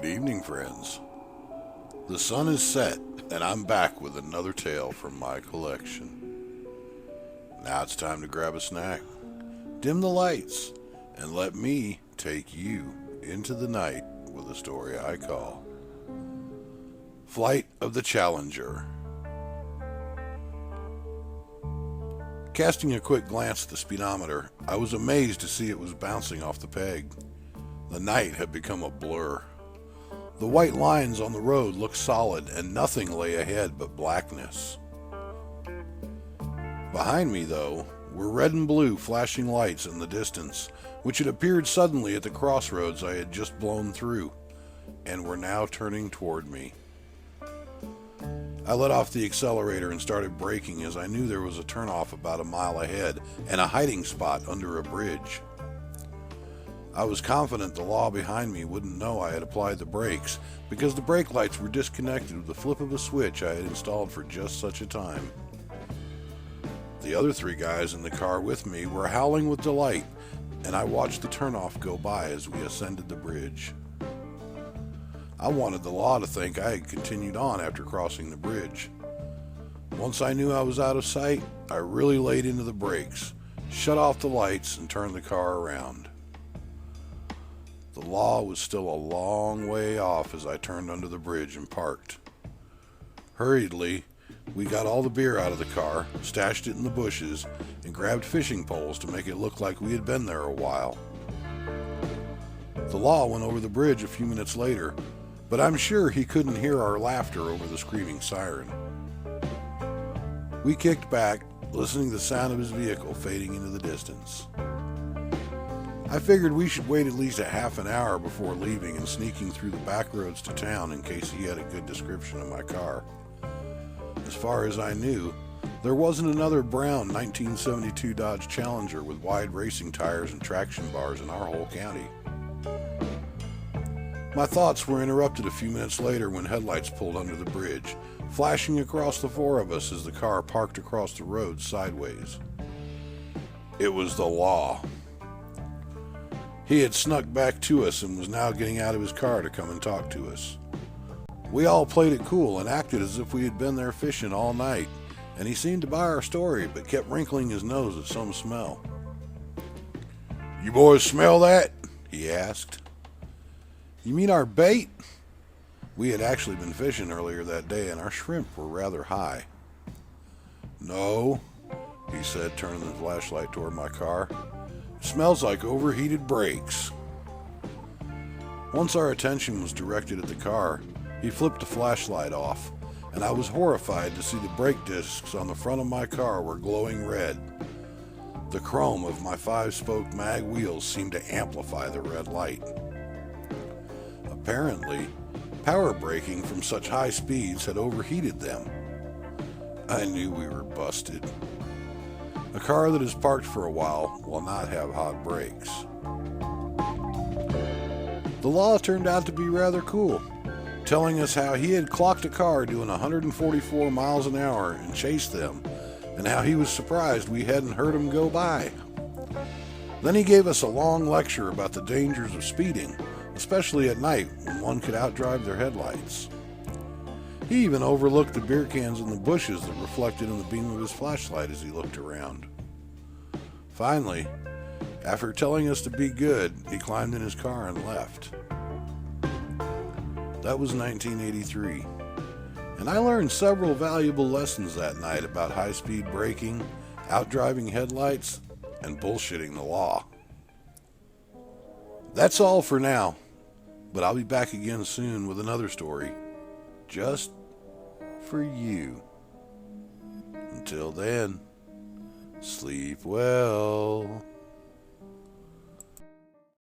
Good evening, friends. The sun is set, and I'm back with another tale from my collection. Now it's time to grab a snack, dim the lights, and let me take you into the night with a story I call Flight of the Challenger. Casting a quick glance at the speedometer, I was amazed to see it was bouncing off the peg. The night had become a blur. The white lines on the road looked solid, and nothing lay ahead but blackness. Behind me, though, were red and blue flashing lights in the distance, which had appeared suddenly at the crossroads I had just blown through, and were now turning toward me. I let off the accelerator and started braking as I knew there was a turnoff about a mile ahead and a hiding spot under a bridge. I was confident the law behind me wouldn't know I had applied the brakes because the brake lights were disconnected with the flip of a switch I had installed for just such a time. The other three guys in the car with me were howling with delight, and I watched the turnoff go by as we ascended the bridge. I wanted the law to think I had continued on after crossing the bridge. Once I knew I was out of sight, I really laid into the brakes, shut off the lights, and turned the car around. The law was still a long way off as I turned under the bridge and parked. Hurriedly, we got all the beer out of the car, stashed it in the bushes, and grabbed fishing poles to make it look like we had been there a while. The law went over the bridge a few minutes later, but I'm sure he couldn't hear our laughter over the screaming siren. We kicked back, listening to the sound of his vehicle fading into the distance. I figured we should wait at least a half an hour before leaving and sneaking through the back roads to town in case he had a good description of my car. As far as I knew, there wasn't another brown 1972 Dodge Challenger with wide racing tires and traction bars in our whole county. My thoughts were interrupted a few minutes later when headlights pulled under the bridge, flashing across the four of us as the car parked across the road sideways. It was the law. He had snuck back to us and was now getting out of his car to come and talk to us. We all played it cool and acted as if we had been there fishing all night, and he seemed to buy our story but kept wrinkling his nose at some smell. "You boys smell that?" he asked. "You mean our bait?" We had actually been fishing earlier that day and our shrimp were rather high. "No," he said, turning the flashlight toward my car. "It smells like overheated brakes." Once our attention was directed at the car, he flipped the flashlight off, and I was horrified to see the brake discs on the front of my car were glowing red. The chrome of my 5-spoke mag wheels seemed to amplify the red light. Apparently, power braking from such high speeds had overheated them. I knew we were busted. A car that is parked for a while will not have hot brakes. The law turned out to be rather cool, telling us how he had clocked a car doing 144 miles an hour and chased them, and how he was surprised we hadn't heard him go by. Then he gave us a long lecture about the dangers of speeding, especially at night when one could outdrive their headlights. He even overlooked the beer cans in the bushes that reflected in the beam of his flashlight as he looked around. Finally, after telling us to be good, he climbed in his car and left. That was 1983, and I learned several valuable lessons that night about high-speed braking, outdriving headlights, and bullshitting the law. That's all for now, but I'll be back again soon with another story, just for you. Until then, sleep well.